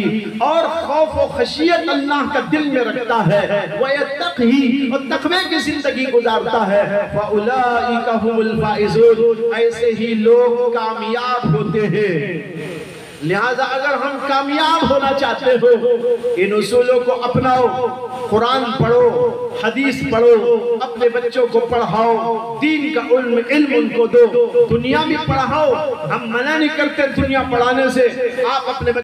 S1: اور خوف و خشیت اللہ کا دل میں رکھتا ہے، وَيَتَّقْهِ، اور تقوی کی زندگی گزارتا ہے، فَأُولَئِكَ هُمُ الْفَائِزُونَ، ایسے ہی لوگ کامیاب ہوتے ہیں۔ لہذا اگر ہم کامیاب ہونا چاہتے ہو ان اصولوں کو اپناؤ، قرآن پڑھو، حدیث پڑھو، اپنے بچوں کو پڑھاؤ، دین کا علم ان کو دو، دنیا بھی پڑھاؤ۔ ہم منع نہیں کرتے دنیا پڑھانے سے، آپ اپنے